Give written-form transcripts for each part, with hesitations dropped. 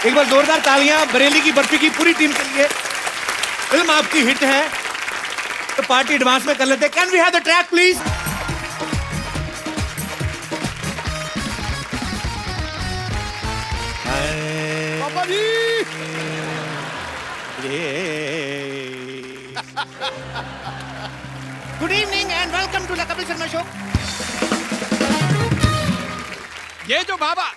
एक बार जोरदार तालियां बरेली की बर्फी की पूरी टीम के लिए। फिल्म आपकी हिट है तो पार्टी एडवांस में कर लेते हैं। Can we have the track please? पापा जी। Good evening and welcome to the Kapil Sharma show. ये जो बाबा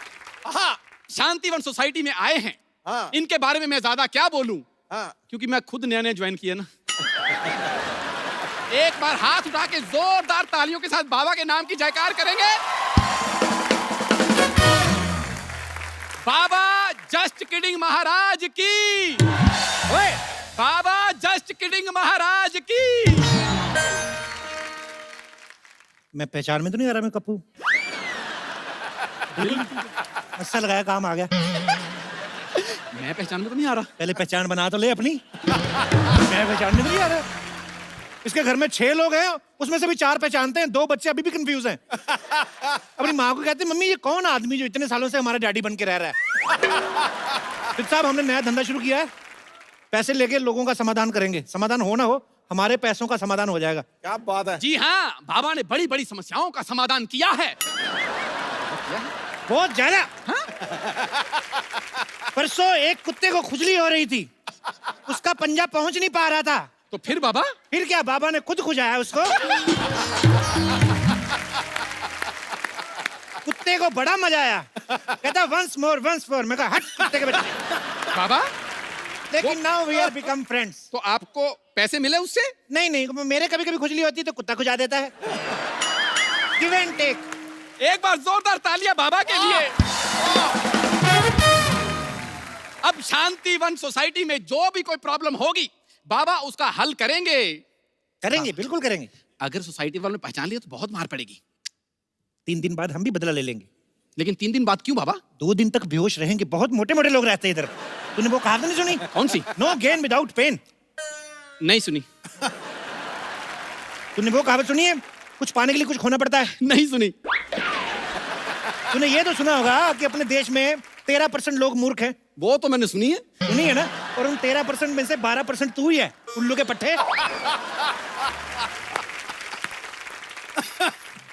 शांतिवन सोसाइटी में आए हैं, हाँ। इनके बारे में मैं ज्यादा क्या बोलूं, हाँ। क्योंकि मैं खुद नया ज्वाइन किया ना। एक बार हाथ उठा के जोरदार तालियों के साथ बाबा के नाम की जयकार करेंगे। बाबा जस्ट किडिंग महाराज की। ओए बाबा जस्ट किडिंग महाराज की। मैं पहचान में तो नहीं आ रहा मैं कप्पू? अच्छा लगाया, काम आ गया। मैं पहचान में तो नहीं आ रहा। पहले पहचान बना तो ले अपनी। मैं पहचान में तो नहीं आ रहा। इसके घर में 6 लोग हैं, उसमें से भी 4 पहचानते हैं, 2 बच्चे अभी भी कंफ्यूज हैं। अपनी माँ को कहते हैं मम्मी ये कौन आदमी जो इतने सालों से हमारा डैडी बन के रह रहा है। फिर साहब हमने नया धंधा शुरू किया है, पैसे लेके लोगों का समाधान करेंगे। समाधान हो ना हो, हमारे पैसों का समाधान हो जाएगा। क्या बात है। जी हाँ, बाबा ने बड़ी बड़ी समस्याओं का समाधान किया है। बहुत ज्यादा। परसों एक कुत्ते को खुजली हो रही थी, उसका पंजा पहुंच नहीं पा रहा था। तो फिर बाबा? फिर क्या, बाबा ने खुद खुजाया उसको। कुत्ते को बड़ा मजा आया, कहता वंस मोर वंस मोर। मैं कहा हट कुत्ते के बच्चे। बाबा लेकिन now we are become friends. तो आपको पैसे मिले उससे? नहीं नहीं, मेरे कभी कभी खुजली होती है तो कुत्ता खुजा देता है। Give and take. एक बार जोरदार तालियां बाबा के लिए। अब शांतिवन सोसाइटी में जो भी कोई प्रॉब्लम होगी, बाबा उसका हल करेंगे। करेंगे, बिल्कुल करेंगे। अगर सोसाइटी वालों ने पहचान लिया तो बहुत मार पड़ेगी। 3 दिन बाद हम भी बदला ले लेंगे। लेकिन 3 दिन बाद क्यों बाबा? 2 दिन तक बेहोश रहेंगे, बहुत मोटे मोटे लोग रहते हैं इधर। तूने वो कहावत नहीं सुनी? कौन सी? No gain without pain. नहीं सुनी। तूने वो कहावत सुनी है, कुछ पाने के लिए कुछ खोना पड़ता है? नहीं सुनी। तूने ये तो सुना होगा कि अपने देश में 13% लोग मूर्ख हैं। वो तो मैंने सुनी है। सुनी है ना? और उन 13% में से 12% तू ही है, उल्लू के पट्टे।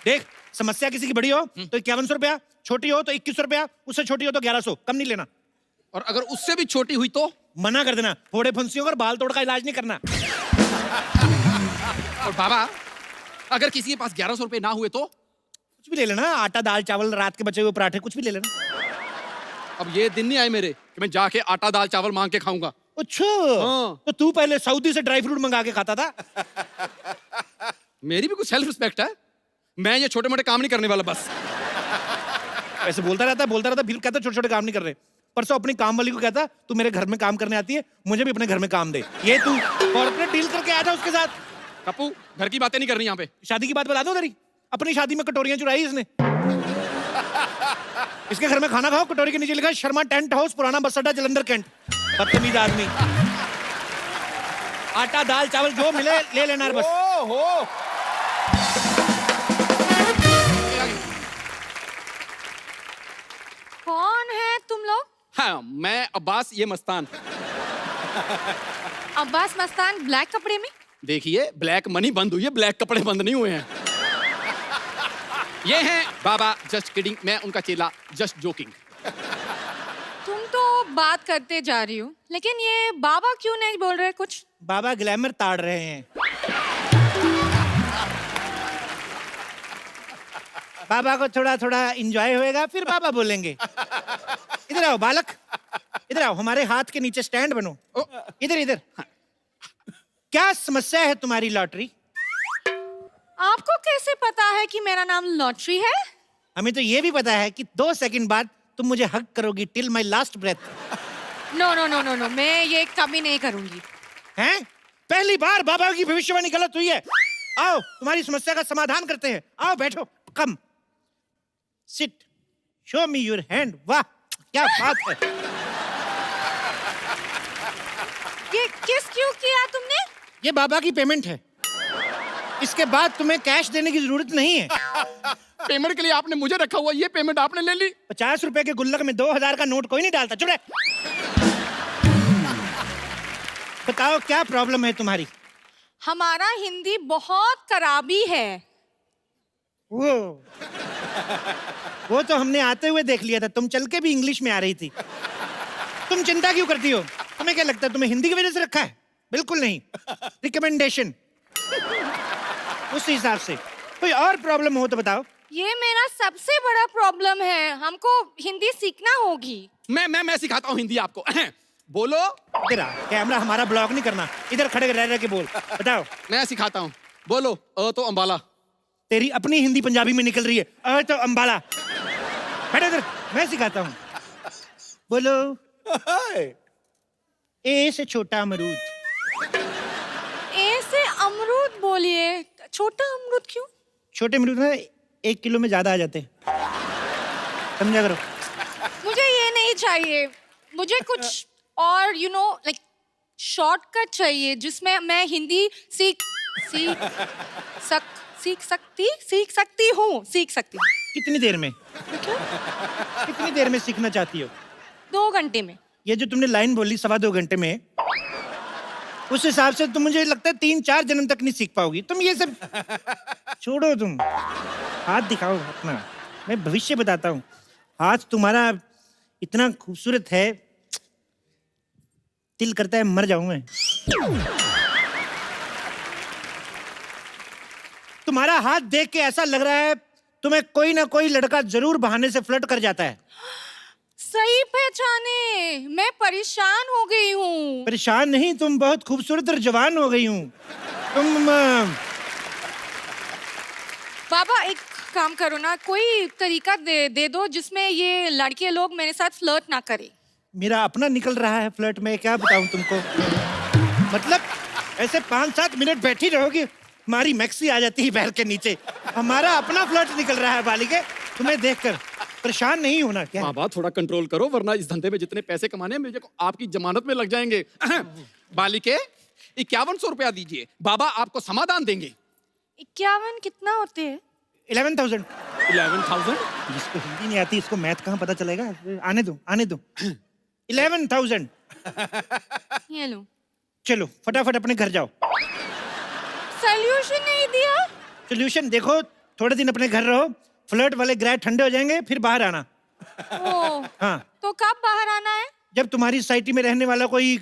देख, समस्या किसी की बड़ी हो तो 5100 रुपया, छोटी हो तो 2100 रुपया, उससे छोटी हो तो 1100, कम नहीं लेना। और अगर उससे भी छोटी हुई तो? मना कर देना, फोड़े फुंसियों और बाल तोड़ का इलाज नहीं करना। और बाबा अगर किसी के पास 1100 रुपए ना हुए तो? कुछ भी ले लेना, आटा दाल चावल, रात के बचे हुए पराठे, कुछ भी ले लेना। अब ये दिन नहीं आए मेरे कि मैं जाके आटा दाल चावल मांग के खाऊंगा। अच्छा, हाँ। तो तू पहले सऊदी से ड्राई फ्रूट मंगा के खाता था। मेरी भी कुछ सेल्फ रिस्पेक्ट है। मैं ये छोटे मोटे काम नहीं करने वाला बस। ऐसे बोलता रहता, फिर कहता छोटे छोटे काम नहीं कर रहे। परसों अपनी काम वाली को कहता तू मेरे घर में काम करने आती है, मुझे भी अपने घर में काम दे। ये तू कॉर्पोरेट डील करके आया था उसके साथ। कप्पू घर की बातें नहीं करनी यहाँ पे। शादी की बात बता दो तेरी। अपनी शादी में कटोरियां चुराई इसने। इसके घर में खाना खाओ, कटोरी के नीचे लिखा है शर्मा टेंट हाउस, पुराना बस अड्डा, जलंधर कैंट। बदतमीज आदमी। आटा दाल चावल जो मिले ले लेना बस। ओहो। कौन है तुम लोग? हाँ, मैं अब्बास, ये मस्तान। अब्बास मस्तान ब्लैक कपड़े में? देखिए ब्लैक मनी बंद हुई है, ब्लैक कपड़े बंद नहीं हुए हैं। ये हैं बाबा जस्ट किडिंग, मैं उनका चेला जस्ट जोकिंग। तुम तो बात करते जा रही हो, लेकिन ये बाबा क्यों नहीं बोल रहे कुछ? बाबा ग्लैमर ताड़ रहे हैं। बाबा को थोड़ा थोड़ा एंजॉय होएगा, फिर बाबा बोलेंगे। इधर आओ बालक, इधर आओ, हमारे हाथ के नीचे स्टैंड बनो। इधर इधर। क्या समस्या है तुम्हारी लॉटरी? आपको कैसे पता है कि मेरा नाम लॉटरी है? हमें तो ये भी पता है कि 2 सेकंड बाद तुम मुझे हग करोगी till my last breath. No no no no no, मैं ये कभी नहीं करूंगी। हैं? पहली बार बाबा की भविष्यवाणी गलत हुई है। आओ तुम्हारी समस्या का समाधान करते हैं। आओ बैठो। Come sit, show me your hand. वाह क्या बात है। ये किस क्यों किया तुमने? ये बाबा की पेमेंट है। इसके बाद तुम्हें कैश देने की जरूरत नहीं है। पेमेंट के लिए आपने मुझे रखा हुआ, ये पेमेंट आपने ले ली। 50 रुपए के गुल्लक में 2000 का नोट कोई नहीं डालता। चुप रहे। बताओ क्या प्रॉब्लम है तुम्हारी? हमारा हिंदी बहुत खराबी है। वो तो हमने आते हुए देख लिया था। तुम चल के भी इंग्लिश में आ रही थी। तुम चिंता क्यों करती हो? तुम्हें क्या लगता है तुम्हें हिंदी की वजह से रखा है? बिल्कुल नहीं। रिकमेंडेशन उस हिसाब से। कोई और प्रॉब्लम हो तो बताओ। ये मेरा सबसे बड़ा प्रॉब्लम है। हमको हिंदी सीखना होगी। मैं सिखाता हूँ हिंदी आपको। बोलो। इधर आ, कैमरा हमारा ब्लॉक नहीं करना। इधर खड़े रह रह के बोल। बताओ। मैं सिखाता हूँ। बोलो। तो अंबाला। तेरी अपनी हिंदी पंजाबी में निकल रही है। तो अंबाला। बैठो इधर, मैं सिखाता हूँ। बोलो। ए से छोटा अमरूद। ए से अमरूद बोलिए। छोटा अमरूद क्यों? छोटे अमरूद ना 1 किलो में ज्यादा आ जाते हैं। समझा करो। मुझे ये नहीं चाहिए। मुझे कुछ और लाइक शॉर्टकट चाहिए जिसमें मैं हिंदी सीख सकती हूँ। कितनी देर में? कितनी देर में सीखना चाहती हो? 2 घंटे में। ये जो तुमने लाइन बोली 2.25 घंटे में, उस हिसाब से तो मुझे लगता है 3-4 जन्म तक नहीं सीख पाओगी तुम। ये सब छोड़ो। तुम हाथ दिखाओ अपना। मैं भविष्य बताता हूँ। हाथ तुम्हारा इतना खूबसूरत है, दिल करता है मर जाऊं मैं। तुम्हारा हाथ देख के ऐसा लग रहा है तुम्हें कोई ना कोई लड़का जरूर बहाने से फ्लर्ट कर जाता है। सही पहचाने। मैं परेशान हो गई हूँ। परेशान नहीं, तुम बहुत खूबसूरत और जवान हो गई हूँ। तुम बाबा एक काम करो ना, कोई तरीका दे दो जिसमें ये लड़के लोग मेरे साथ फ्लर्ट ना करें। मेरा अपना निकल रहा है फ्लर्ट में, क्या बताऊं तुमको। मतलब ऐसे 5-7 मिनट बैठी रहोगी, हमारी मैक्सी आ जाती है पैर के नीचे। हमारा अपना फ्लर्ट निकल रहा है बालिके। तुम्हें देखकर परेशान नहीं होना क्या? बाबा थोड़ा कंट्रोल करो, वरना इस धंधे में जितने पैसे कमाने हैं मुझे आपकी जमानत में लग जाएंगे। बालिके 5100 रुपया दीजिए, बाबा आपको समाधान देंगे। 51 कितना होते हैं? 11,000। 11,000? जिसको हिंदी नहीं आती इसको मैथ कहाँ पता चलेगा? आने दो 11,000। ये लो। चलो फटाफट अपने घर जाओ। सॉल्यूशन नहीं दिया? सोल्यूशन देखो, थोड़े दिन अपने घर रहो, फ्लर्ट वाले ग्रह ठंडे हो जाएंगे, फिर बाहर आना। ओ, हाँ। तो कब बाहर आना है? जब तुम्हारी सोसाइटी में रहने वाला कोई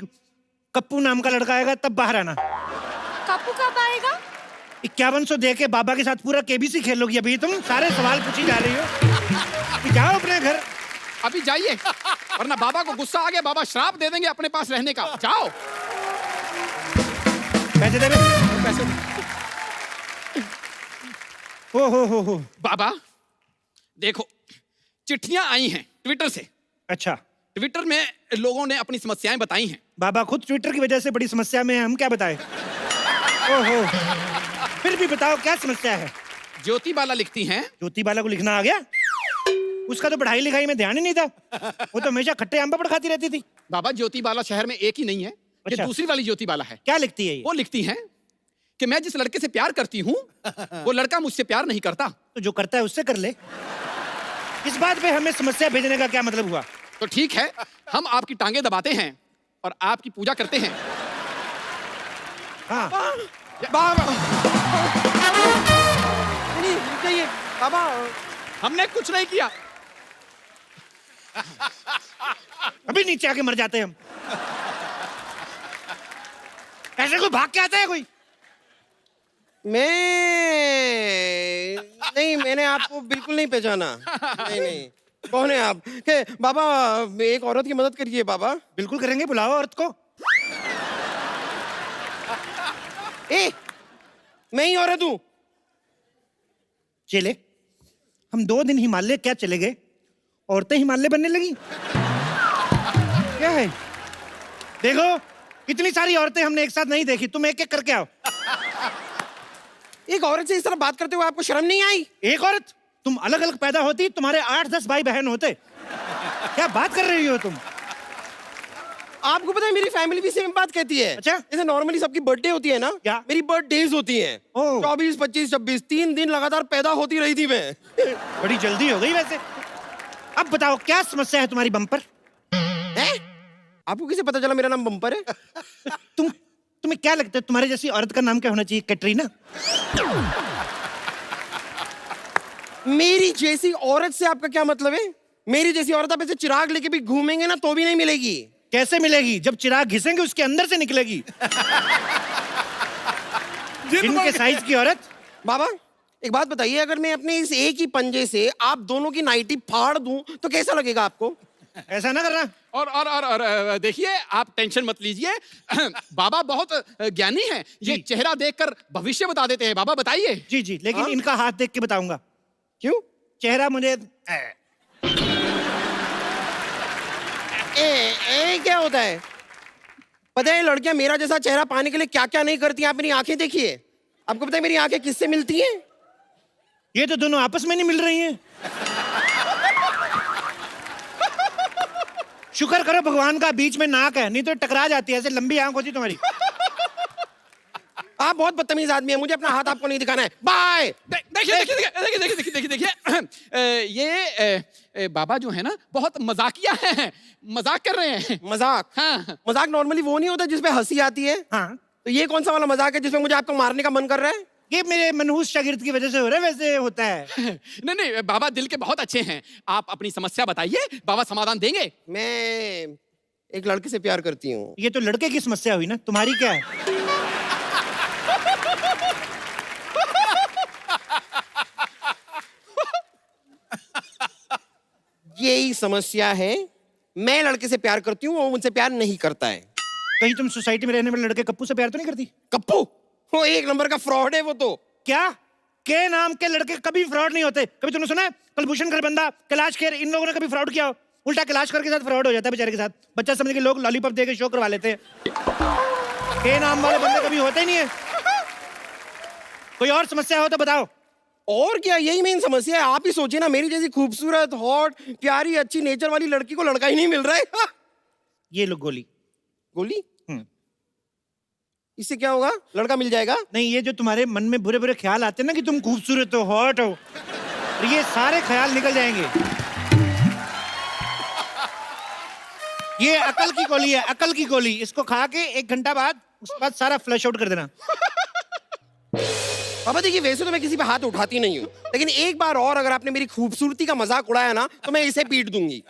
कप्पू नाम का लड़का आएगा तब बाहर आना। कप्पू कब आएगा? 5100 दे के बाबा के साथ पूरा केबीसी खेलोगी। अभी तुम सारे सवाल पूछी जा रही हो। जाओ अपने घर। अभी जाइए, वरना बाबा को गुस्सा आ गया, बाबा श्राप दे देंगे अपने पास रहने का। जाओ। पैसे दे। पैसे। हो। बाबा देखो, चिट्ठियां आई हैं ट्विटर से। अच्छा। ट्विटर में लोगों ने अपनी समस्याएं बताई हैं। बाबा खुद ट्विटर की वजह से बड़ी समस्या में है, हम क्या बताएं? ओहो। फिर भी बताओ क्या समस्या है? ज्योति बाला लिखती हैं। ज्योति बाला को लिखना आ गया? उसका तो पढ़ाई लिखाई में ध्यान ही नहीं था। वो तो हमेशा खट्टे आम पापड़ खाती रहती थी। बाबा ज्योति बाला शहर में एक ही नहीं है, ये अच्छा। दूसरी वाली ज्योति बाला है। क्या लिखती है ये? वो लिखती हैं कि मैं जिस लड़के से प्यार करती हूँ वो लड़का मुझसे प्यार नहीं करता। तो जो करता है उससे कर ले। इस बात पे हमें समस्या भेजने का क्या मतलब हुआ? तो ठीक है, हम आपकी टांगे दबाते हैं और आपकी पूजा करते हैं। हाँ। बाबा हमने कुछ नहीं किया। अभी नीचे आके मर जाते हैं हम। ऐसे कोई भाग के आता है कोई? नहीं, मैंने आपको बिल्कुल नहीं पहचाना। नहीं। कौन है आप? के बाबा एक औरत की मदद करिए बाबा। बिल्कुल करेंगे, बुलाओ औरत को। मैं ही औरत हूँ। चले हम 2 दिन हिमालय क्या चले गए, औरतें हिमालय बनने लगी। क्या है? देखो इतनी सारी औरतें हमने एक साथ नहीं देखी, तुम एक एक करके आओ। एक औरत से इस तरह बात करते हुए आपको शर्म नहीं आई? एक औरत? तुम अलग अलग पैदा होती तुम्हारे 8-10 भाई बहन होते। क्या बात कर रही हो तुम? आपको पता है मेरी फैमिली भी सेम बात कहती है। अच्छा? जैसे नॉर्मली सबकी बर्थडे होती है ना, क्या? मेरी बर्थडेज होती हैं। ओह। 24, 25, 26 3 दिन लगातार पैदा होती रही थी मैं। बड़ी जल्दी हो गई वैसे। अब बताओ क्या समस्या है तुम्हारी बम्पर? हैं? आपको कैसे पता चला मेरा नाम बम्पर है? तुम्हें क्या लगता है तुम्हारे जैसी औरत का नाम क्या होना चाहिए? कैटरीना? मेरी जैसी औरत से आपका क्या मतलब है? मेरी जैसी औरत आप ऐसे चिराग लेके भी घूमेंगे ना तो भी नहीं मिलेगी। कैसे मिलेगी? जब चिराग घिसेंगे उसके अंदर से निकलेगी। इनके साइज की औरत। बाबा एक बात बताइए, अगर मैं अपने इस एक ही पंजे से आप दोनों की नाइटी फाड़ दूं तो कैसा लगेगा आपको? ऐसा ना करना। और देखिए, आप टेंशन मत लीजिए। बाबा बहुत ज्ञानी हैं, ये जी। चेहरा देखकर भविष्य बता देते हैं। बाबा बताइए। जी जी, लेकिन हाँ? इनका हाथ देख के बताऊंगा। क्यों? चेहरा मुझे क्या होता है? पता है लड़कियां मेरा जैसा चेहरा पाने के लिए क्या क्या नहीं करती? आप मेरी आंखें देखिए। आपको पता है मेरी आंखें किससे मिलती हैं? ये तो दोनों आपस में नहीं मिल रही हैं। शुक्र करो भगवान का बीच में नाक है, नहीं तो टकरा जाती है। ऐसे लंबी आंख होती तुम्हारी। आप बहुत बदतमीज आदमी है, मुझे अपना हाथ आपको नहीं दिखाना है। बाय। देखिए, ये बाबा जो है ना बहुत मजाकिया हैं, मजाक कर रहे हैं। मजाक? हाँ। मजाक नॉर्मली वो नहीं होता जिसपे हंसी आती है? हाँ, तो ये कौन सा वाला मजाक है जिसमें मुझे आपको मारने का मन कर रहा है? ये मेरे मनहूस शागिर्द की वजह से हो रहा है, वैसे होता है। नहीं नहीं, बाबा दिल के बहुत अच्छे हैं। आप अपनी समस्या बताइए, बाबा समाधान देंगे। मैं एक लड़के से प्यार करती हूँ। ये तो लड़के की समस्या हुई ना, तुम्हारी क्या है? यही समस्या है, मैं लड़के से प्यार करती हूँ, वो मुझसे प्यार नहीं करता है। कहीं तुम सोसाइटी में रहने वाले लड़के कप्पू से प्यार तो नहीं करती? कप्पू वो एक नंबर का फ्रॉड है वो तो। क्या? के नाम के लड़के कभी फ्रॉड नहीं होते। कभी तुमने सुना है कुलभूषण खरबंदा, कैलाश खेर, इन लोगों ने कभी फ्रॉड किया हो? उल्टा कैलाश खेर के साथ फ्रॉड हो जाता है बेचारे के साथ। बच्चा समझ के लोग लॉलीपॉप दे के शो करवा लेते हैं। के नाम वाले बंदे कभी होते ही नहीं है। कोई और समस्या हो तो बताओ। और क्या, यही मेन समस्या है। आप ही सोचिए ना, मेरी जैसी खूबसूरत, हॉट, प्यारी, अच्छी नेचर वाली लड़की को लड़का ही नहीं मिल रहा है। ये लो गोली। गोली? इससे क्या होगा? लड़का मिल जाएगा? नहीं, ये जो तुम्हारे मन में बुरे बुरे ख्याल आते हैं ना कि तुम खूबसूरत हो, हॉट हो, और ये सारे ख्याल निकल जाएंगे। ये अकल की गोली है, अकल की गोली। इसको खा के 1 घंटा बाद उसके बाद सारा फ्लश आउट कर देना। बाबा देखिए, वैसे तो मैं किसी पे हाथ उठाती नहीं हूँ, लेकिन एक बार और अगर आपने मेरी खूबसूरती का मजाक उड़ाया ना तो मैं इसे पीट दूंगी।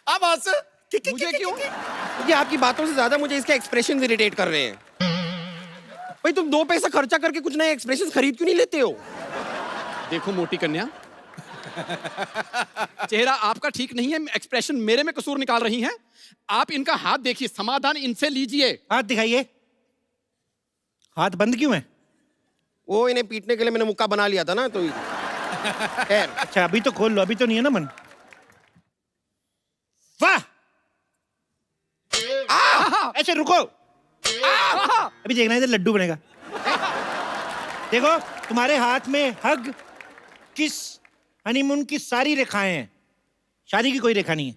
अब हंस। मुझे क्यों? क्योंकि आपकी बातों से ज्यादा मुझे इसके एक्सप्रेशन इरिटेट कर रहे हैं। भाई तुम 2 पैसा खर्चा करके कुछ नए एक्सप्रेशन खरीद क्यों नहीं लेते हो? देखो मोटी कन्या, चेहरा आपका ठीक नहीं है, एक्सप्रेशन मेरे में कसूर निकाल रही हैं। आप इनका हाथ देखिए, समाधान इनसे लीजिए। हाथ दिखाइए। हाथ बंद क्यों है? वो इन्हें पीटने के लिए मैंने मुक्का बना लिया था ना, तो खैर। अच्छा अभी तो खोल लो, अभी तो नहीं है ना मन। वाह! ऐसे रुको। अभी देखना इधर लड्डू बनेगा। देखो तुम्हारे हाथ में हग, किस, हनीमून की सारी रेखाएं हैं। शादी की कोई रेखा नहीं है।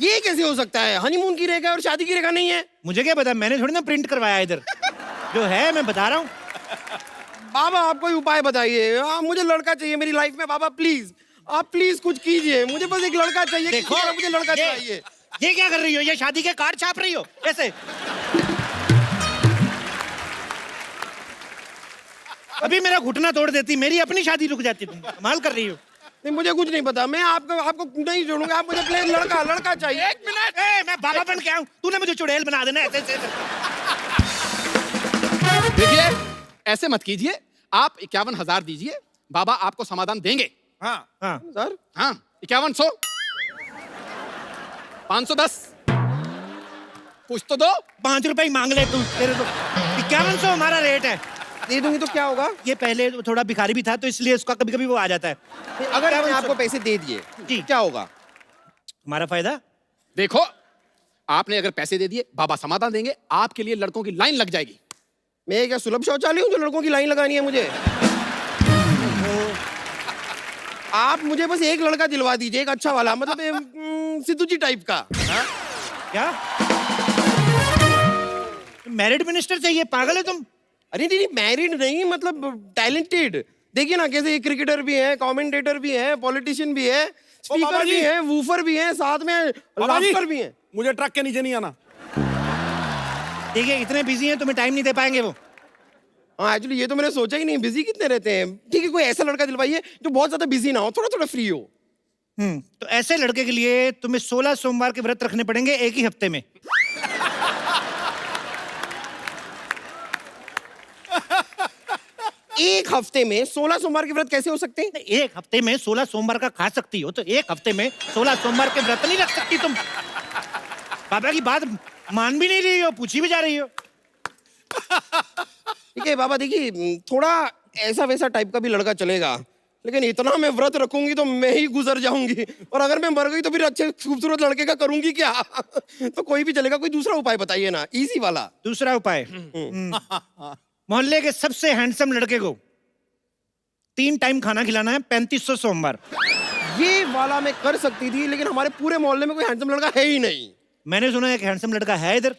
ये कैसे हो सकता है? हनीमून की रेखा और शादी की रेखा नहीं है? मुझे क्या पता, मैंने थोड़ी ना प्रिंट करवाया इधर। जो है मैं बता रहा हूँ। बाबा आप कोई उपाय बताइए। मुझे लड़का चाहिए मेरी लाइफ में। बाबा प्लीज, आप प्लीज कुछ कीजिए। मुझे बस एक लड़का चाहिए। देखो मुझे लड़का चाहिए। ये क्या कर रही हो? ये शादी के कार्ड छाप रही हो ऐसे? अभी मेरा घुटना तोड़ देती, मेरी अपनी शादी रुक जाती। तुम कमाल कर रही हो। नहीं मुझे कुछ नहीं पता, मैं आपको नहीं छोड़ूंगा। आप मुझे प्लीज लड़का चाहिए। 1 मिनट। मैं बाबा बन के आऊं, तूने मुझे चुड़ैल बना देना ऐसे ऐसे। देखिए, ऐसे मत कीजिए। आप 51,000 दीजिए, बाबा आपको समाधान देंगे। हाँ हाँ सर हाँ, 5100, 510, कुछ तो दो। 5 रुपए ही मांग ले तू। तेरे तो 5100 हमारा रेट है। दे दूंगी तो क्या होगा? ये पहले थोड़ा भिखारी भी था तो इसलिए उसका कभी कभी वो आ जाता है। अगर मैंने आपको पैसे दे दिए जी। क्या होगा? हमारा फायदा। देखो, आपने अगर पैसे दे दिए, बाबा समाधान देंगे, आपके लिए लड़कों की लाइन लग जाएगी। मैं क्या सुलभ शौचालय हूँ जो लड़कों की लाइन लगानी है मुझे? आप मुझे बस एक लड़का दिलवा दीजिए, एक अच्छा वाला, मतलब सिद्धू जी टाइप का। क्या मैरिड मिनिस्टर चाहिए? पागल है तुम? अरे नहीं, मैरिड नहीं, मतलब टैलेंटेड। देखिए ना कैसे क्रिकेटर भी है, कमेंटेटर भी है, पॉलिटिशियन भी है, स्पीकर बाबा भी जी। है, वूफर भी है, साथ में बाबा जी। लाफ्टर भी है। मुझे ट्रक के नीचे नहीं आना। देखिए इतने बिजी हैं, तुम्हें टाइम नहीं दे पाएंगे वो। हाँ एक्चुअली ये तो मैंने सोचा ही नहीं, बिजी कितने रहते हैं। ठीक है, कोई ऐसा लड़का दिलवाइए जो बहुत ज्यादा बिजी ना हो, थोड़ा थोड़ा फ्री हो। तो ऐसे लड़के के लिए तुम्हें 16 सोमवार के व्रत रखने पड़ेंगे एक ही हफ्ते में। एक हफ्ते में 16 सोमवार के व्रत कैसे हो सकते हैं? एक हफ्ते में 16 सोमवार का खा सकती हो तो एक हफ्ते में 16 सोमवार के व्रत नहीं रख सकती तुम। बाबा की बात मान भी नहीं रही हो, पूछी भी जा रही हो। ठीक है बाबा, देखिए थोड़ा ऐसा वैसा टाइप का भी लड़का चलेगा, लेकिन इतना मैं व्रत रखूंगी तो मैं ही गुजर जाऊंगी, और अगर मैं मर गई तो फिर अच्छे खूबसूरत लड़के का करूंगी क्या? तो कोई भी चलेगा, कोई दूसरा उपाय बताइए ना, इजी वाला। दूसरा उपाय, मोहल्ले के सबसे हैंडसम लड़के को 3 टाइम खाना खिलाना है 3500 सोमवार। ये वाला मैं कर सकती थी, लेकिन हमारे पूरे मोहल्ले में कोई हैंडसम लड़का है ही नहीं। मैंने सुना एक हैंडसम लड़का है इधर,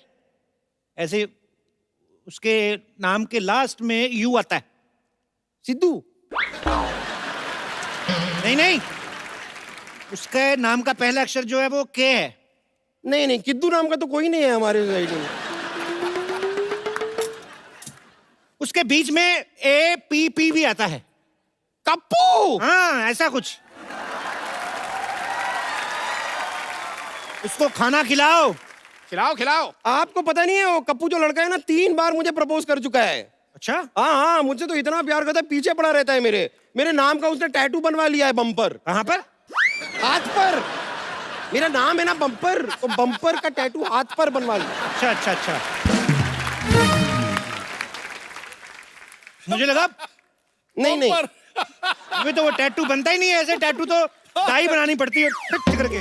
ऐसे उसके नाम के लास्ट में यू आता है। सिद्धू? नहीं नहीं, उसके नाम का पहला अक्षर जो है वो के है। नहीं नहीं, किद्दू नाम का तो कोई नहीं है हमारे सोसाइटी में। उसके बीच में ए पी पी भी आता है। कप्पू? हाँ ऐसा कुछ। उसको खाना खिलाओ। खिलाओ खिलाओ। आपको पता नहीं है वो कप्पू जो लड़का है ना, 3 बार मुझे प्रपोज कर चुका है। अच्छा, हाँ हाँ, मुझसे तो इतना प्यार करता है, पीछे पड़ा रहता है मेरे नाम का उसने टैटू बनवा लिया है बम्पर। कहाँ पर? हाथ पर। मेरा नाम है ना बम्पर, तो बम्पर का टैटू हाथ पर बनवा लिया। अच्छा अच्छा अच्छा, मुझे लगा नहीं नहीं, अभी तो वो टैटू बनता ही नहीं है। ऐसे टैटू तो डाई बनानी पड़ती है फिट करके।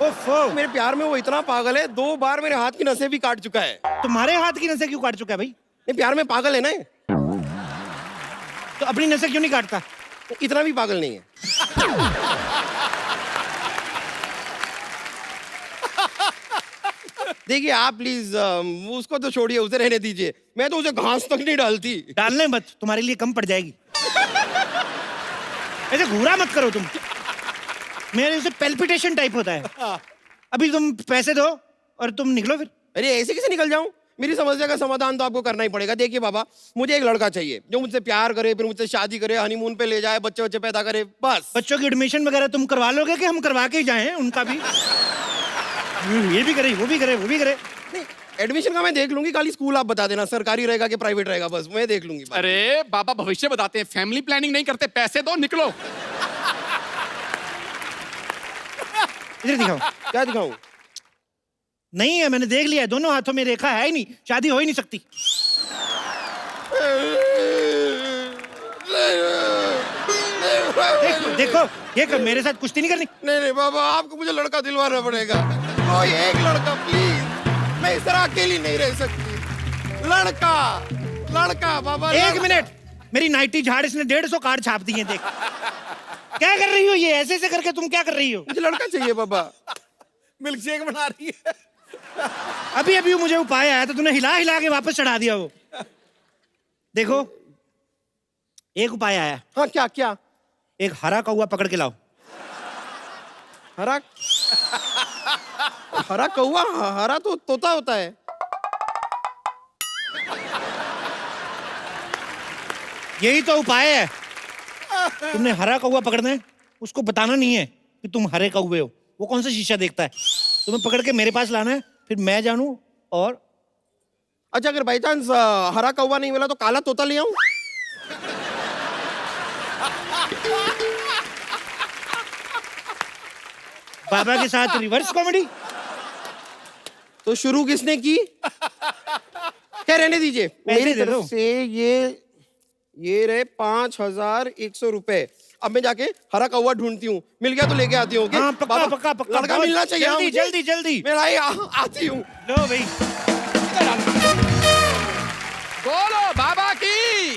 ओफो, मेरे प्यार में वो इतना पागल है, 2 बार मेरे हाथ की नसें भी काट चुका है। तुम्हारे हाथ की नसें क्यों काट चुका है भाई? नहीं, प्यार में पागल है ना ये। तो अपनी नसें क्यों नहीं काटता? इतना भी पागल नहीं है। देखिए आप प्लीज उसको तो छोड़िए, उसे रहने दीजिए। मैं तो उसे घास तक नहीं डालती। डालने मत, तुम्हारे लिए कम पड़ जाएगी। ऐसे घूरा मत करो तुम, मेरे उसे पेल्पिटेशन टाइप होता है। अभी तुम पैसे दो और तुम निकलो फिर। अरे ऐसे कैसे निकल जाऊं? मेरी समस्या का समाधान तो आपको करना ही पड़ेगा। देखिए बाबा, मुझे एक लड़का चाहिए जो मुझसे प्यार करे, फिर मुझसे शादी करे, हनीमून पे ले जाए, बच्चे बच्चे पैदा करे, बस। बच्चों की एडमिशन वगैरह तुम करवा लोगे कि हम करवा के जाएं उनका भी? ये भी करे, वो भी करे, वो भी करे। नहीं, एडमिशन का मैं देख लूंगी, खाली स्कूल आप बता देना सरकारी रहेगा कि प्राइवेट रहेगा, बस मैं देख लूंगी। अरे बाबा भविष्य बताते हैं, फैमिली प्लानिंग नहीं करते। पैसे दो, निकलो। इधर दिखाओ। क्या दिखाऊं? नहीं है, मैंने देख लिया है, दोनों हाथों में रेखा है ही नहीं, शादी हो ही नहीं सकती। देखो देखो, ये कर, मेरे साथ कुश्ती नहीं करनी। नहीं नहीं बाबा, आपको मुझे लड़का दिलवाना पड़ेगा। कोई एक लड़का प्लीज, मैं इस तरह अकेली नहीं रह सकती। लड़का लड़का बाबा। एक मिनट, मेरी नाइटी झाड़ इसने 150 कार्ड छाप दिए। देख क्या कर रही हो, ये ऐसे ऐसे करके तुम क्या कर रही हो? मुझे लड़का चाहिए बाबा। मिल्क शेक बना रही है। अभी अभी मुझे उपाय आया तो तूने हिला हिला के वापस चढ़ा दिया वो। देखो एक उपाय आया। हाँ क्या क्या? एक हरा कौवा पकड़ के लाओ। हरा? हरा कौवा? हरा तो तोता होता है। यही तो उपाय है। तुमने हरा कौवा पकड़ना है, उसको बताना नहीं है कि तुम हरे कौवे हो। वो कौन सा शीशा देखता है? तुम्हें पकड़ के मेरे पास लाना है, फिर मैं जानूं। और अच्छा, अगर बाई चांस हरा कौवा नहीं मिला तो काला तोता ले आऊं? बाबा के साथ रिवर्स कॉमेडी। तो शुरू किसने की? क्या रहने दीजिए, पैसे मेरी दे दो। तरफ से ये ये रहे 5100 रुपए। अब मैं जाके हरा कौवा ढूंढती हूँ, मिल गया तो लेके आती हूँ। हाँ, पक्का, बाबा, पक्का, पक्का। लड़का मिलना चाहिए। हाँ, जल्दी, मुझे। जल्दी, जल्दी। मैं लाई आती हूँ। लो भाई। बोलो बाबा की।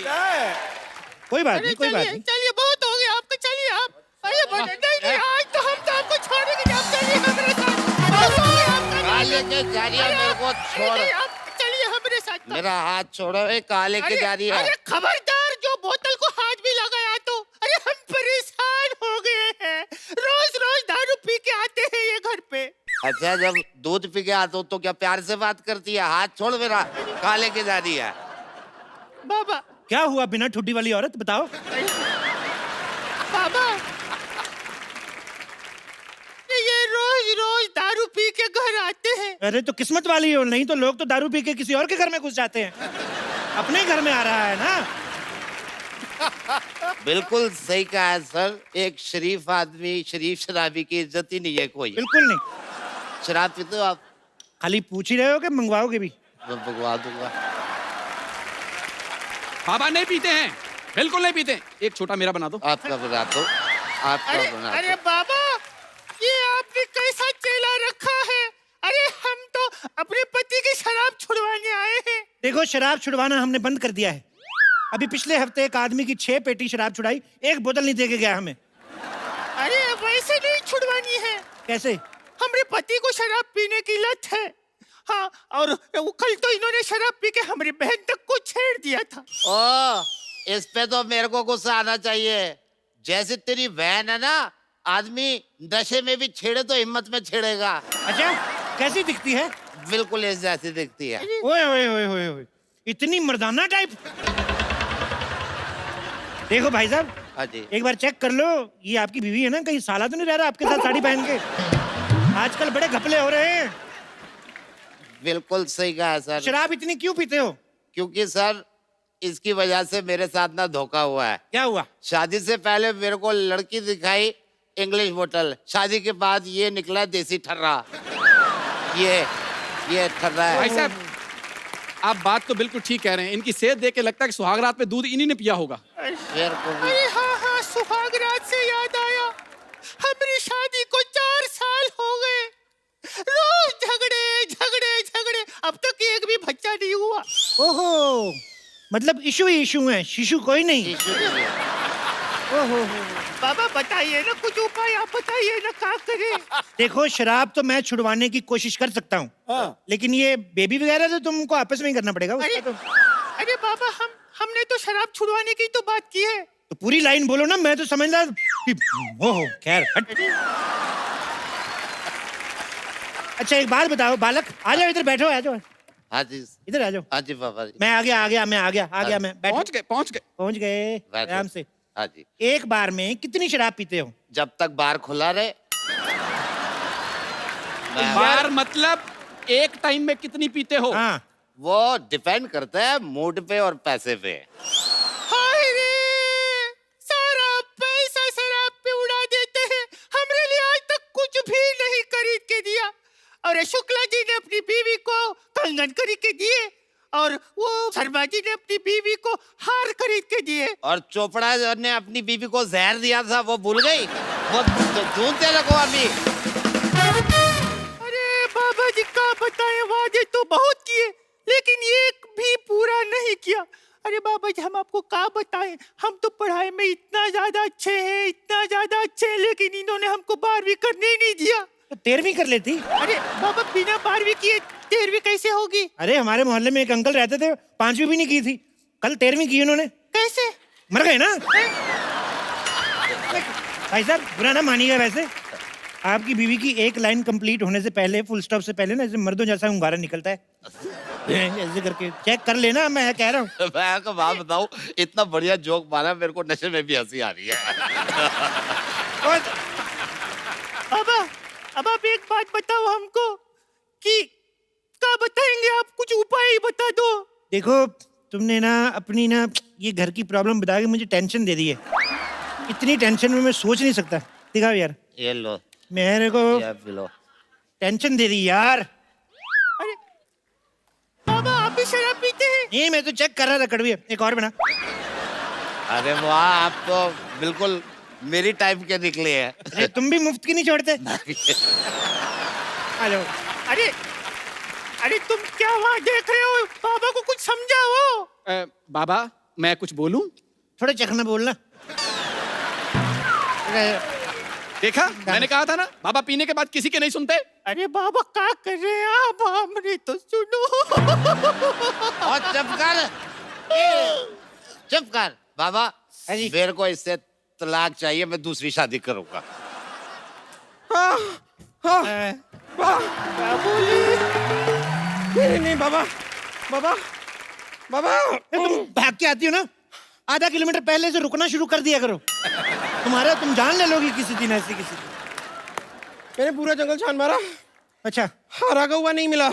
कोई बात नहीं, कोई बात नहीं। चलिए बहुत हो गया आपका, चलिए आप। अरे नहीं, आज तो हम तो आपको छोड़ेंगे नहीं, आप चलिए हमारे साथ। बहुत हो गया आपका। काले के जा रही है, अरे मेरे को आप- छोड़। नहीं, आप चलिए हमारे साथ। मेरा हाथ छोड़ो, ए काले के जा रही अरे है। खबरदार, जो बोतल को हाथ भी लगाया तो। अरे हम परेशान हो गए हैं, रोज रोज दारू पी के आते हैं ये घर पे। अच्छा, जब दूध पी के आता हूँ तो क्या प्यार से बात करती है? हाथ छोड़ मेरा, काले के जा रही है। बाबा, क्या हुआ बिना ठुड्डी वाली औरत, बताओ। बाबा, ये रोज रोज दारू पी के घर आते हैं। अरे तो किस्मत वाली हो, नहीं तो लोग तो दारू पी के किसी और के घर में घुस जाते हैं। अपने घर में आ रहा है ना। बिल्कुल सही कहा है सर। एक शरीफ आदमी, शरीफ शराबी की इज्जत ही नहीं है कोई। बिल्कुल नहीं। शराब पीते हो आप? खाली पूछ ही रहे हो कि मंगवाओगे भी? मैं भगवा दूंगा। बाबा नहीं पीते हैं, बिल्कुल नहीं पीते। एक छोटा मेरा बना दो। आपका बना दो, आपका अरे बना अरे दो। बाबा, ये आपने कैसा चेला रखा है? अरे हम तो अपने पति की शराब छुड़वाने आए हैं। देखो, शराब छुड़वाना हमने बंद कर दिया है। अभी पिछले हफ्ते एक आदमी की 6 पेटी शराब छुड़ाई, एक बोतल नहीं दे के गया हमें। अरे वैसे नहीं छुड़वानी है, कैसे? हमारे पति को शराब पीने की लत है। हाँ, और वो कल तो इन्होंने शराब पी के हमारी बहन तक को छेड़ दिया था। ओ, इस पे तो मेरे को गुस्सा आना चाहिए। जैसे तेरी बहन है ना, आदमी नशे में भी छेड़े तो हिम्मत में छेड़ेगा। अच्छा, कैसी दिखती है? बिल्कुल इस जैसी दिखती है। ओए ओए ओए ओए ओए, इतनी मर्दाना टाइप। देखो भाई साहब, हाँ जी। एक बार चेक कर लो, ये आपकी बीवी है ना, कहीं साला तो नहीं रह रहा आपके साथ साड़ी पहन के? आजकल बड़े घपले हो रहे हैं। बिल्कुल सही कहा है सर। शराब इतनी क्यों पीते हो? क्योंकि सर, इसकी वजह से मेरे साथ ना धोखा हुआ है। क्या हुआ? शादी से पहले मेरे को लड़की दिखाई इंग्लिश बोतल, शादी के बाद ये निकला देसी ठर्रा। ये ठर्रा भाई है। साहब, आप बात तो बिल्कुल ठीक कह रहे हैं। इनकी सेहत देख के लगता है कि सुहाग रात में दूध इन्हीं ने पिया होगा। मेरे को भी- अरे हाँ हाँ, सुहाग रात से याद आया, हमारी शादी को 4 साल हो गए। रोज झगड़े झगड़े झगड़े, अब तक एक भी बच्चा नहीं हुआ। ओहो, मतलब इशू ही इशू है, शिशु कोई नहीं। ओहो, बाबा बताइए ना, कुछ उपाय आप बताइए ना, क्या करें? देखो, शराब तो मैं छुड़वाने की कोशिश कर सकता हूँ, लेकिन ये बेबी वगैरह तो तुमको आपस में ही करना पड़ेगा। अरे उसका तो अरे बाबा, हमने तो शराब छुड़वाने की तो बात की है। तो पूरी लाइन बोलो ना, मैं तो समझ रहा। ओहो, खैर हट। अच्छा एक बात बताओ बालक, आ जाओ इधर बैठो, आ जाओ हाँ जी, इधर आ जाओ। हाँ जी पापा जी। मैं आ गया, मैं बैठो। पहुंच गए। पहुंच गए बैठो। आराम से। हाँ जी। एक बार में कितनी शराब पीते हो? जब तक बार खुला रहे। बार मतलब एक टाइम में कितनी पीते हो? हाँ, वो डिपेंड करता है मूड पे और पैसे पे। हाय रे, सारा पैसा शराब पे उड़ा देते हैं, हमरे लिए आज तक कुछ भी नहीं खरीद के दिया। और शुक्ला जी ने अपनी बीवी को कंगन खरीद के दिए, और वो शर्मा जी ने अपनी बीवी को हार खरीद के दिए। और चोपड़ा ने अपनी बीवी को जहर दिया था, वो भूल गई? वो ढूंढते रखो अभी। अरे बाबा जी, का बताएं, वादे तो बहुत किए लेकिन एक भी पूरा नहीं किया। अरे बाबा जी, हम आपको क्या बताएं, हम तो पढ़ाई में इतना ज्यादा अच्छे हैं, इतना ज्यादा अच्छे हैं, लेकिन इन्होंने हमको 12वीं करने ही नहीं दिया। तो 13वीं कर लेती। अरे बाबा, बिना 12वीं किए 13वीं कैसे होगी? अरे हमारे मोहल्ले में एक अंकल रहते थे, 5वीं भी नहीं की थी, कल 13वीं की उन्होंने। कैसे? मर गए ना। भाई साहब, बुरा ना मानिएगा, वैसे आपकी बीवी की एक लाइन कंप्लीट होने से पहले, फुल स्टॉप से पहले ना, ऐसे मर्दों जैसा hunगारा निकलता है, ऐसे करके चेक कर लेना, मैं कह रहा हूँ। मैं आपको बात बताऊं, इतना बढ़िया जोक मारा, मेरे को नशे में भी हंसी आ रही है। बाबा, अब आप एक बात बताओ हमको कि क्या बताएंगे आप, कुछ उपाय ही बता दो। देखो, तुमने ना अपनी ना ये घर की प्रॉब्लम बता के मुझे टेंशन दे दी है। इतनी टेंशन में मैं सोच नहीं सकता। दिखाओ यार, ये लो, मेरे को ये पी लो। टेंशन दे दी यार। अरे बाबा, आप भी शराब पीते हैं? नहीं, मैं तो चेक कर रहा था, कड़वी है। एक और बना। अरे वाह, आप तो बिल्कुल मेरी टाइप के निकले हैं। अरे तुम भी मुफ्त की नहीं छोड़ते। आ जाओ। अरे अरे तुम क्या वहाँ देख रहे हो? बाबा को कुछ समझाओ। बाबा मैं कुछ बोलूं? थोड़े चखना बोलना। देखा, मैंने कहा था ना, बाबा पीने के बाद किसी के नहीं सुनते। अरे बाबा क्या कर रहे हैं आप? हमने तो सुनो। और चुप कर, चुप कर बाबा। अरे। मेरे को इससे तलाक चाहिए, मैं दूसरी शादी करूंगा। हाँ, हाँ, नहीं नहीं बाबा, बाबा, बाबा। तुम भाग के आती हो ना, आधा किलोमीटर पहले से रुकना शुरू कर दिया करो। तुम जान ले लोगी किसी दिन ऐसी किसी दिन। मैंने पूरा जंगल छान मारा, अच्छा, हरा हुआ नहीं मिला।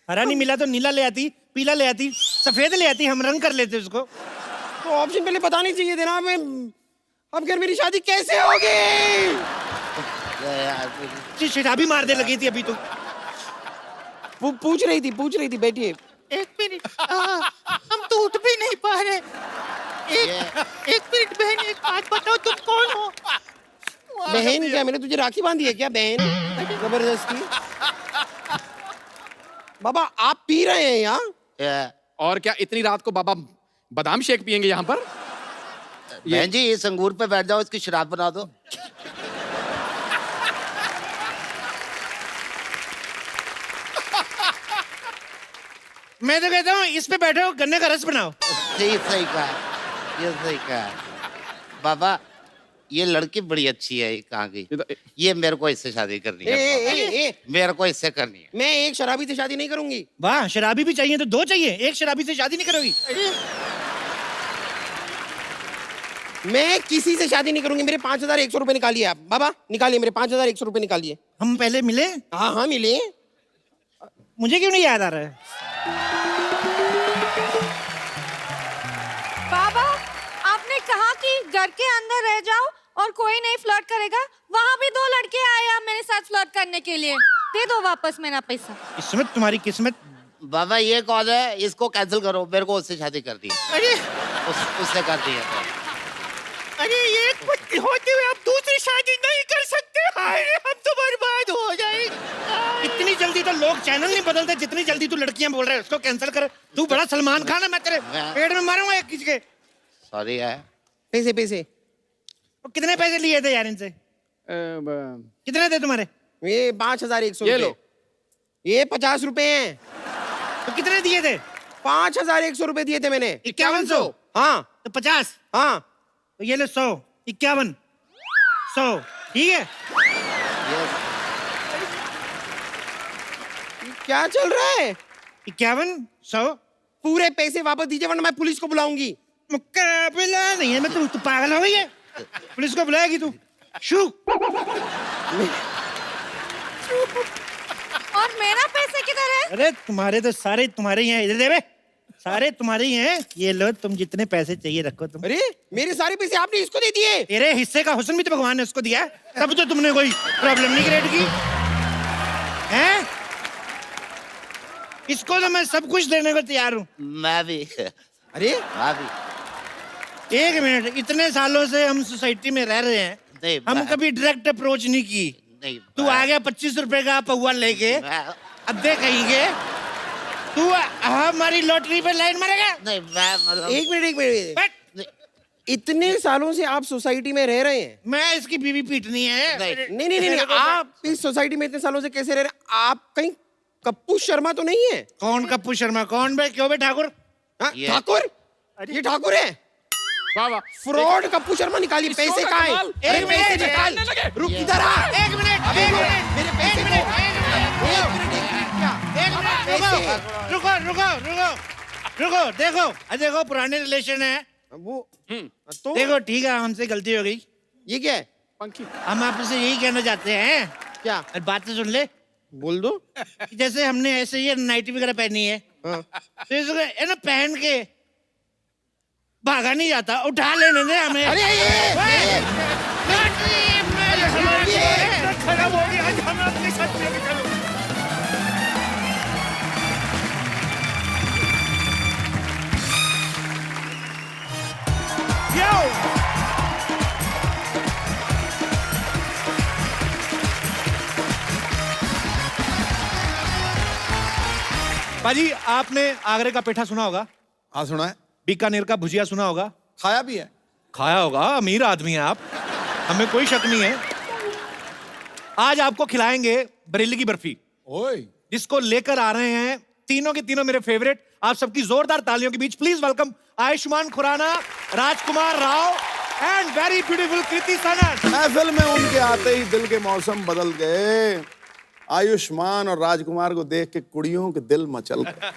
हरा नहीं मिला तो नीला ले आती, पीला ले आती, सफेद ले आती, हम रंग कर लेते उसको। तो ऑप्शन पहले पता नहीं चाहिए थे ना। मैं अब घर मेरी शादी कैसे होगी? शराबी मार दे लगी थी अभी तो। पूछ रही थी बैठिए। एक मिनट, हम तो उठ भी नहीं पा रहे। एक मिनट बहन, एक बात बताओ, तुम कौन हो? बहन क्या, मैंने तुझे राखी बांधी है क्या बहन? जबरदस्ती। बाबा आप पी रहे हैं यहाँ? और क्या इतनी रात को बाबा बादाम शेक पियेंगे यहाँ पर? बहन जी, इस अंगूर पे बैठ जाओ, इसकी शराब बना दो। मैं तो कहता हूँ इस पे बैठो, गन्ने का रस बनाओ। ये सही कहा, ये सही कहा। बाबा ये लड़की बड़ी अच्छी है, कहाँ गई? ये मेरे को इससे शादी करनी है। मेरे को इससे करनी है। मैं एक शराबी से शादी नहीं करूंगी। वाह, शराबी भी चाहिए तो दो चाहिए, एक शराबी से शादी नहीं करोगी? मैं किसी से शादी नहीं करूंगी। मेरे 5,100 रुपए निकालिए आप। बाबा निकालिए, मेरे 5,100 रुपए निकालिए। हम पहले मिले? हाँ हाँ मिले। मुझे क्यों नहीं याद आ रहा है? बाबा, आपने कहा कि घर के अंदर रह जाओ और कोई नहीं फ्लर्ट करेगा। वहाँ भी 2 लड़के आए हैं मेरे साथ फ्लर्ट करने के लिए। दे दो वापस मेरा पैसा। किस्मत, तुम्हारी किस्मत। बाबा ये कौन है? इसको कैंसिल करो, मेरे को उससे शादी कर दी है। अरे उससे कर दी है। अरे एक पत्नी होते हुए आप दूसरी शादी नहीं कर सकते। अरे हम तो बर्बाद हो जाएंगे। इतनी जल्दी तो लोग चैनल नहीं बदलते जितनी जल्दी तू लड़कियां बोल रहा है उसको कैंसिल कर। तू बड़ा सलमान खान है, मैं तेरे पेट में मारूंगा एक किसी के। सॉरी है। पैसे पैसे तो कितने पैसे लिए थे यार इनसे? कितने थे तुम्हारे? ये 5,100 ये रुपए। लो। ये 50 रुपए हैं। तो कितने दिए थे? 5,100 रुपए दिए थे मैंने। 5100? हाँ तो 50? हाँ। तो ये ले 100, 51, 100, ठीक है? क्या चल रहा है? 51, 100। पूरे पैसे वापस दीजिए वरना मैं पुलिस को बुलाऊंगी। मुकाबला नहीं है। मैं तू पागल हो गई है? पुलिस को बुलाएगी तू? शू। और मेरा पैसे किधर है? अरे तुम्हारे तो सारे तुम्हारे ही हैं, इधर दे बे। सारे तुम्हारे ही हैं। ये लो, तुम जितने पैसे चाहिए रखो तुम। अरे मेरे सारे पैसे आपने इसको दे दिए? तेरे हिस्से का हुस्न भी तो भगवान ने उसको दिया है, तब तो तुमने कोई प्रॉब्लम नहीं क्रिएट की हैं? इसको तो मैं सब कुछ देने को तैयार हूँ। मैं भी। अरे मैं भी। एक मिनट, इतने सालों से हम सोसाइटी में रह रहे हैं, नहीं, हम मैं- कभी डायरेक्ट अप्रोच नहीं की। नहीं, तू आ गया 25 रुपए का पौवा लेके, मैं- अब दे कहेंगे तू हमारी लॉटरी पे लाइन मारेगा? नहीं, मैं मतलब एक मिनट। बट इतने सालों से आप सोसाइटी में रह रहे हैं? मैं इसकी बीवी पीटनी है। नहीं। नहीं आप इस सोसाइटी में इतने सालों से कैसे रह रहे हैं? आप कहीं कप्पू शर्मा तो नहीं है? कौन कप्पू शर्मा? कौन बे? क्यों बे ठाकुर? हाँ, ये- ठाकुर? ये ठाकुर है? वाह वाह। फ्रॉड कप्पू शर्मा निकालिए। इसको पैसे का कहाँ कमाल। हैं? एक पैसे मिनट, निकाल। निकालने लगे। रुक इधर आ। एक मिनट, अबे एक रुक, मिनट, मेरे पैसे एक दो। मिनट, एक मिनट, एक मिनट, क्या? एक मिनट, पैसे। रुको, रुको। देखो, देखो पुराने रिलेशन है। वो तो देखो ठीक है, हमसे गलती हो गई। ये क्या है? पंखी। हम आपसे यही कहना चाहते हैं, क्या? और बात तो सुन ले। बोल दो। जैसे हमने ऐसे ये नाइटी वगैरह पहनी है, हाँ। तो इसको है ना पहन के भागा नहीं जाता, उठा लेने दे हमें। अरे खराब हो गया, आज हम अपने साथ लेके चलो। ये बाजी आपने आगरे का पेठा सुना होगा, हाँ सुना है, बीकानेर का भुजिया सुना होगा, खाया भी है। खाया होगा, अमीर आदमी हैं आप, हमें कोई शक नहीं है। आज आपको खिलाएंगे बरेली की बर्फी, ओए जिसको लेकर आ रहे हैं तीनों के तीनों मेरे फेवरेट। आप सबकी जोरदार तालियों के बीच please welcome Ayushmann Khurrana, Rajkummar Rao and very beautiful Kriti Sanon. महफिल में उनके आते ही दिल के मौसम बदल गए। आयुष्मान और राजकुमार को देख के कुड़ियों के दिल मचल गए।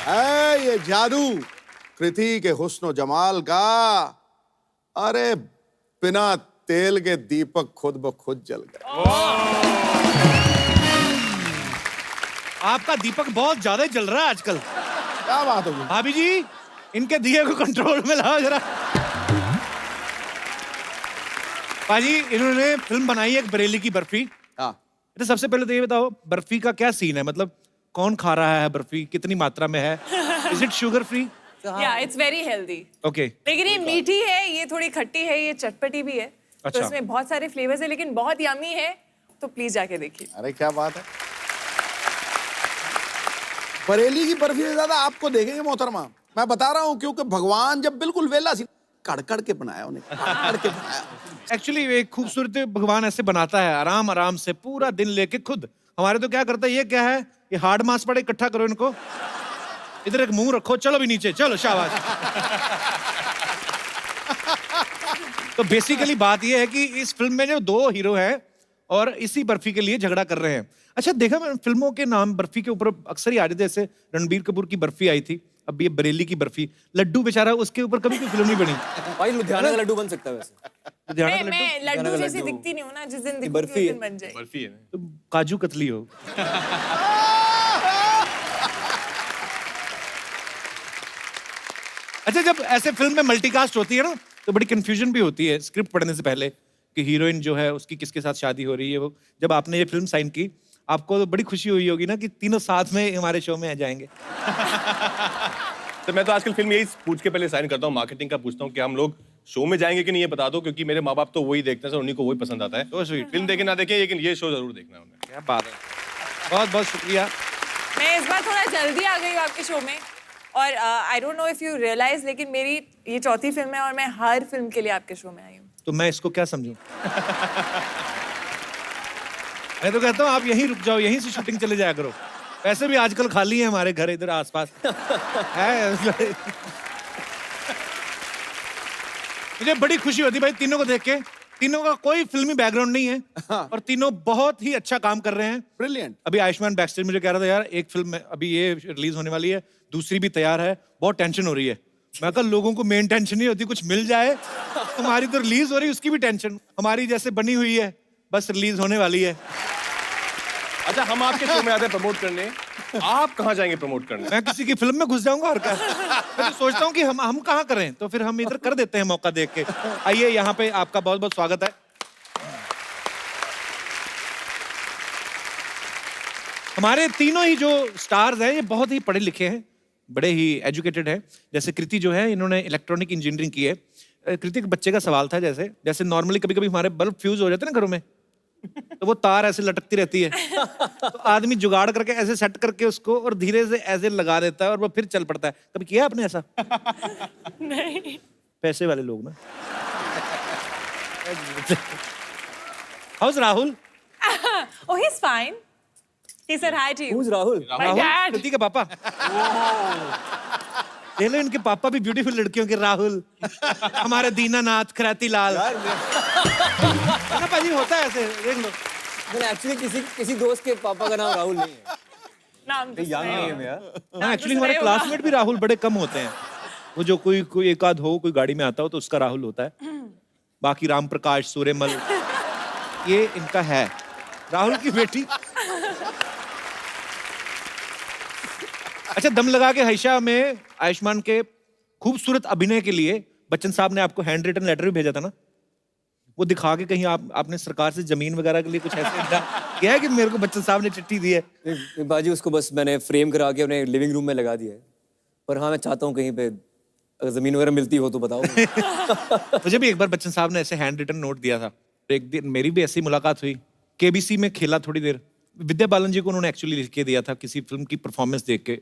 है ये जादू कृति के हुस्न जमाल का। अरे बिना तेल के दीपक खुद ब खुद जल गए। आपका दीपक बहुत ज्यादा ही जल रहा है आजकल। क्या बात होगी? भाभी जी, इनके दिए को कंट्रोल में लाओ जरा। भाजी, इन्होंने फिल्म बनाई है एक बरेली की बर्फी। हाँ तो सबसे पहले तो ये बताओ, बर्फी का क्या सीन है? मतलब कौन खा रहा है बर्फी, कितनी मात्रा में है? Is it sugar free? या इट्स वेरी हेल्दी। ओके, लेकिन ये मीठी है, ये थोड़ी खट्टी है, ये चटपटी भी है। अच्छा। तो इसमें बहुत सारे फ्लेवर्स है, लेकिन बहुत यमी है। तो प्लीज जाके देखिए। अरे क्या बात है। बरेली की बर्फी से ज्यादा आपको देखेंगे मोहतरमा। मैं बता रहा हूँ, क्योंकि भगवान जब बिल्कुल वेला सी कड़कड़ के बनाया उन्हें, कड़कड़ के बनाया। एक्चुअली एक खूबसूरत भगवान ऐसे बनाता है, आराम आराम से पूरा दिन लेके खुद। हमारे तो क्या करता है, ये क्या है, ये हार्ड मास पड़े, इकट्ठा करो इनको, इधर एक मुंह रखो, चलो भी नीचे, चलो शाबाश। तो बेसिकली बात ये है कि इस फिल्म में जो दो हीरो हैं और इसी बर्फी के लिए झगड़ा कर रहे हैं। अच्छा, देखा मैं फिल्मों के नाम बर्फी के ऊपर अक्सर ही आ रहे थे, जैसे रणबीर कपूर की बर्फी आई थी, अब ये बरेली की बर्फी। लड्डू बेचारा, उसके ऊपर कभी कोई फिल्म नहीं बनी। भाई लुधियाना का लड्डू बन सकता है वैसे। लुधियाना का मैं लड्डू लड्डू जैसी दिखती नहीं हूँ ना, जिस दिन दिखूंगी उस बर्फी है। दिन बन जाएगी। बर्फी है। तो काजू कतली हो। अच्छा, जब ऐसे फिल्म में मल्टीकास्ट होती है ना, तो बड़ी कंफ्यूजन भी होती है स्क्रिप्ट पढ़ने से पहले कि हीरोइन जो है उसकी किसके साथ शादी हो रही है। वो जब आपने ये फिल्म साइन की, आपको तो बड़ी खुशी हुई होगी ना कि तीनों साथ में हमारे शो में आ जाएंगे। तो मैं तो आजकल फिल्म यही पूछ के पहले साइन करता हूँ, मार्केटिंग का पूछता हूँ कि हम लोग शो में जाएंगे कि नहीं, ये बता दो, क्योंकि मेरे माँ बाप तो वही देखते हैं सर, उन्हीं को वही पसंद आता है। So sweet. फिल्म देखे ना देखें, लेकिन ये शो जरूर देखना है उन्हें। क्या बात है, बहुत बहुत शुक्रिया। मैं इस बार थोड़ा जल्दी आ गई हूँ आपके शो में, और I don't know if you realize, लेकिन मेरी ये चौथी फिल्म है और मैं हर फिल्म के लिए आपके शो में आई हूँ। तो मैं इसको क्या समझूं? मैं तो कहता हूँ आप यहीं रुक जाओ, यहीं से शूटिंग चले जाया करो। वैसे भी आजकल खाली है हमारे घर इधर आसपास है। मुझे बड़ी खुशी होती भाई तीनों को देख के। तीनों का कोई फिल्मी बैकग्राउंड नहीं है और तीनों बहुत ही अच्छा काम कर रहे हैं। ब्रिलियंट। अभी आयुष्मान बैकस्टेज मुझे कह रहा था, यार एक फिल्म अभी ये रिलीज होने वाली है, दूसरी भी तैयार है, बहुत टेंशन हो रही है। मैं कहा लोगों को मेन टेंशन नहीं होती, कुछ मिल जाए। तुम्हारी तो रिलीज हो रही है, उसकी भी टेंशन। हमारी जैसे बनी हुई है, बस रिलीज होने वाली है। अच्छा, हम आपके शो में आते हैं प्रमोट करने, आप कहाँ जाएंगे प्रमोट करने? मैं किसी की फिल्म में घुस जाऊंगा और क्या। मैं तो सोचता हूँ कि हम कहाँ करें, तो फिर हम इधर कर देते हैं मौका देख के। आइए, यहाँ पे आपका बहुत बहुत स्वागत है। हमारे तीनों ही जो स्टार्स हैं, ये बहुत ही पढ़े लिखे हैं, बड़े ही एजुकेटेड हैं। जैसे कृति जो है, इन्होंने इलेक्ट्रॉनिक इंजीनियरिंग की है। कृति के बच्चे का सवाल था, जैसे नॉर्मली कभी कभी हमारे बल्ब फ्यूज हो जाते हैं ना घरों में, तो वो तार ऐसे लटकती रहती है, तो आदमी जुगाड़ करके ऐसे सेट करके उसको और धीरे से ऐसे लगा देता है और वो फिर चल पड़ता है। कभी किया आपने ऐसा? नहीं। पैसे वाले लोग ना। House Rahul? Oh, he's fine. He said hi to you. Who's Rahul? My Rahul dad. कृति के पापा। देख लो, इनके पापा भी ब्यूटीफुल लड़कियों के राहुल। हमारे दीनानाथ खराती लाल। ना पाजी, होता है ऐसे, देख लो। मैंने एक्चुअली किसी दोस्त के पापा का नाम राहुल नहीं है। नाम तो यंग सही है। नेम है यार। हाँ, एक्चुअली हमारे क्लासमेट भी राहुल बड़े कम होते हैं। वो जो कोई एक आध हो, कोई गाड़ी में आता हो तो उसका राहुल होता है। बाकी राम प्रकाश, सूर्यमल, ये इनका है। राहुल की बेटी। अच्छा, दम लगा के हईशा में आयुष्मान के खूबसूरत अभिनय के लिए बच्चन साहब ने आपको हैंड रिटन लेटर भी भेजा था ना? वो दिखा के कहीं आपने सरकार से जमीन वगैरह के लिए कुछ ऐसे किया है कि मेरे को बच्चन साहब ने चिट्ठी दी है? नहीं, बाजी उसको बस मैंने फ्रेम करा के अपने लिविंग रूम में लगा दिया है। पर हाँ, मैं चाहता हूँ कहीं पे अगर जमीन वगैरह मिलती हो तो बताओ। मुझे भी एक बार बच्चन साहब ने ऐसे हैंड रिटन नोट दिया था। एक दिन मेरी भी ऐसी मुलाकात हुई, केबीसी में खेला थोड़ी देर, विद्या बालन जी को उन्होंने एक्चुअली लिख के दिया था किसी फिल्म की परफॉर्मेंस देख के,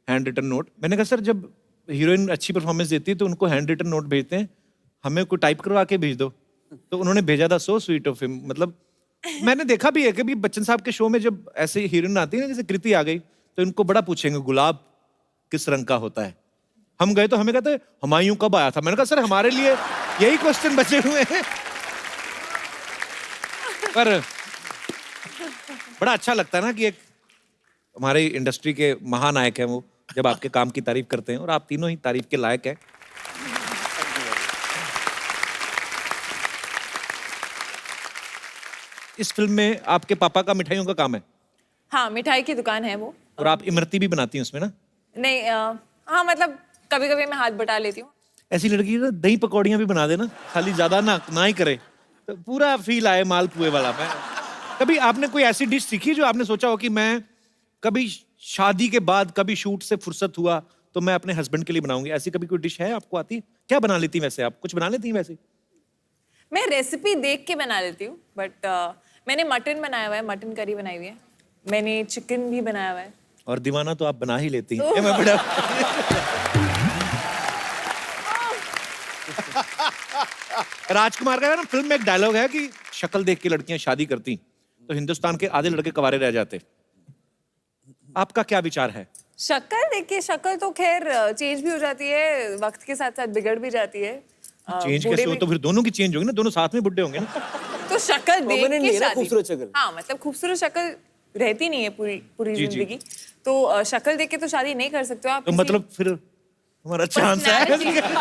हैंड रिटन नोट। मैंने कहा सर जब हीरोइन अच्छी परफॉर्मेंस देती है तो उनको हैंड रिटन नोट भेजते हैं, हमें कोई टाइप करवा के भेज दो। तो उन्होंने भेजा था सो स्वीट ऑफ हिम। मतलब मैंने देखा भी है कि भी बच्चन साहब के शो में जब ऐसे हीरोइन आती है ना, जैसे कृति आ गई, तो इनको बड़ा पूछेंगे गुलाब किस रंग का होता है। हम गए तो हमें कहते हुमायूं कब आया था। मैंने कहा सर हमारे लिए यही क्वेश्चन बचे हुए हैं। पर बड़ा अच्छा लगता है ना कि एक हमारी इंडस्ट्री के महानायक हैं वो, जब आपके काम की तारीफ करते हैं, और आप तीनों ही तारीफ के लायक हैं। इस फिल्म में आपके पापा का मिठाइयों का काम है हाँ, मिठाई की दुकान है वो। और आप इमरती भी बनाती हैं उसमें ना? नहीं हाँ, मतलब कभी कभी मैं हाथ बटा लेती हूँ। ऐसी लड़की ना दही पकौड़ियाँ भी बना देना, खाली ज्यादा ना ही करे, तो पूरा फील आए मालपुए वाला। मैं कभी आपने कोई ऐसी डिश सीखी जो आपने सोचा हो कि मैं कभी शादी के बाद कभी शूट से फुर्सत हुआ तो मैं अपने हस्बैंड के लिए बनाऊंगी? ऐसी कभी कोई डिश है आपको आती? क्या बना लेती हैं वैसे आप? कुछ बना लेती हैं वैसे? मैं रेसिपी देख के बना लेती हूँ, बट मैंने मटन बनाया हुआ है, मटन करी बनाई हुई है। मैंने चिकन भी बनाया हुआ है। और दीवाना तो आप बना ही लेती हैं। मैं बड़ा राजकुमार का है ना फिल्म में एक डायलॉग है कि शक्ल देख के लड़कियां शादी करती तो हिंदुस्तान के आधे लड़के कवारे रह जाते। आपका क्या विचार है? शक्ल देखिए, शक्ल तो खैर चेंज भी हो जाती है, वक्त के साथ साथ बिगड़ भी जाती है। चेंज बूढ़े कैसे हो? भी- तो फिर दोनों की चेंज होगी ना, दोनों साथ में बुढ़े होंगे ना। तो शक्ल देख Permanent नहीं के है ना शादी। खूबसूरत शक्ल। हाँ, मतलब खूबसूरत शक्ल रहती नहीं है पूरी पूरी जी, जी। जिंदगी। तो शक्ल देख के तो शादी नहीं कर सकते हो आप। तो किसी मतलब फिर हमारा चांस है। personality-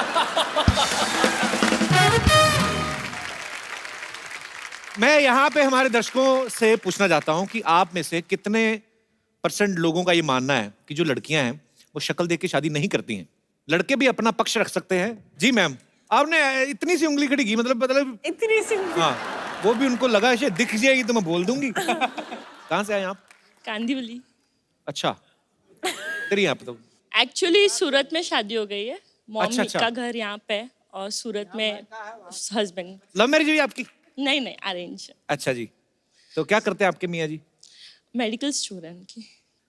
मैं यहाँ पे हमारे दर्शकों से पूछना चाहता हूँ कि आप में से कितने % लोगों का ये मानना है कि जो लड़कियां हैं वो शक्ल देख के शादी नहीं करती हैं? लड़के भी अपना पक्ष रख सकते हैं। जी मैम, आपने इतनी सी उंगली खड़ी की, मतलब इतनी सी हाँ, वो भी उनको लगा शायद दिख जाएगी तो मैं बोल दूंगी। कहाँ से आए आप? कांदीवली। अच्छा, तेरी यहाँ पे तो एक्चुअली सूरत में शादी हो गई है। मॉम अच्छा। का घर यहाँ पे है और सूरत में हस्बैंड। लव मैरिज हुई आपकी? नहीं, अरेंज। अच्छा जी, तो क्या करते हैं आपके मियाँ जी? मेडिकल स्टूडेंट की।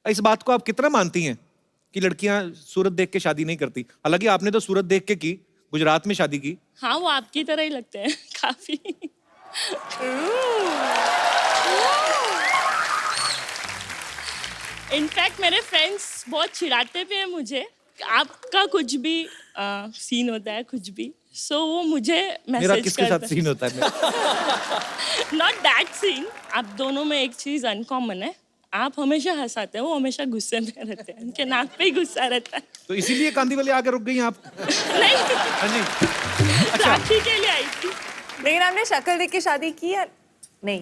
इस बात को आप कितना मानती हैं कि लड़कियां सूरत देख के शादी नहीं करती? हालांकि आपने तो सूरत देख के की, गुजरात में शादी की। हाँ, वो आपकी तरह ही लगते हैं काफी। इनफैक्ट मेरे फ्रेंड्स बहुत चिढ़ाते भी हैं मुझे, आपका कुछ भी सीन होता है कुछ भी, सो वो मुझे मेरा मैसेज किसके साथ सीन होता है? Not that scene. आप दोनों में एक चीज अनकॉमन है, आप हमेशा हंसाते हैं, वो हमेशा गुस्से में रहते हैं, उनके नाक पे ही गुस्सा रहता है। तो इसीलिए कांदी वाले आके रुक गई आप? नहीं, हाँ जी। राखी के लिए आई थी। लेकिन आपने शक्ल देख के शादी की या नहीं?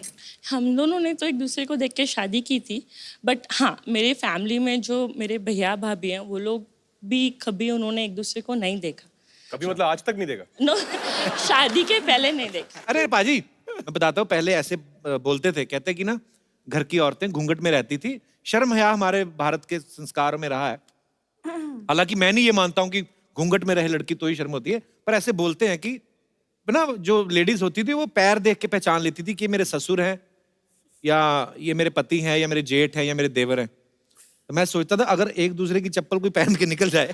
हम दोनों ने तो एक दूसरे को देख के शादी की थी, बट हाँ, मेरे फैमिली में जो मेरे भैया भाभी हैं वो लोग भी कभी उन्होंने एक दूसरे को नहीं देखा। कभी मतलब आज तक नहीं देखा? नो, शादी के पहले नहीं देखा। अरे पाजी, मैं बताता हूँ, पहले ऐसे बोलते थे, कहते कि ना घर की औरतें घूंघट में रहती थी। शर्म हया हमारे भारत के संस्कार में रहा है। हालांकि मैं नहीं ये मानता हूँ कि घूंघट में रहे लड़की तो ही शर्म होती है, पर ऐसे बोलते हैं कि ना जो लेडीज होती थी वो पैर देख के पहचान लेती थी कि मेरे ससुर हैं या ये मेरे पति हैं या मेरे जेठ हैं या मेरे देवर हैं। तो मैं सोचता था अगर एक दूसरे की चप्पल कोई पहन के निकल जाए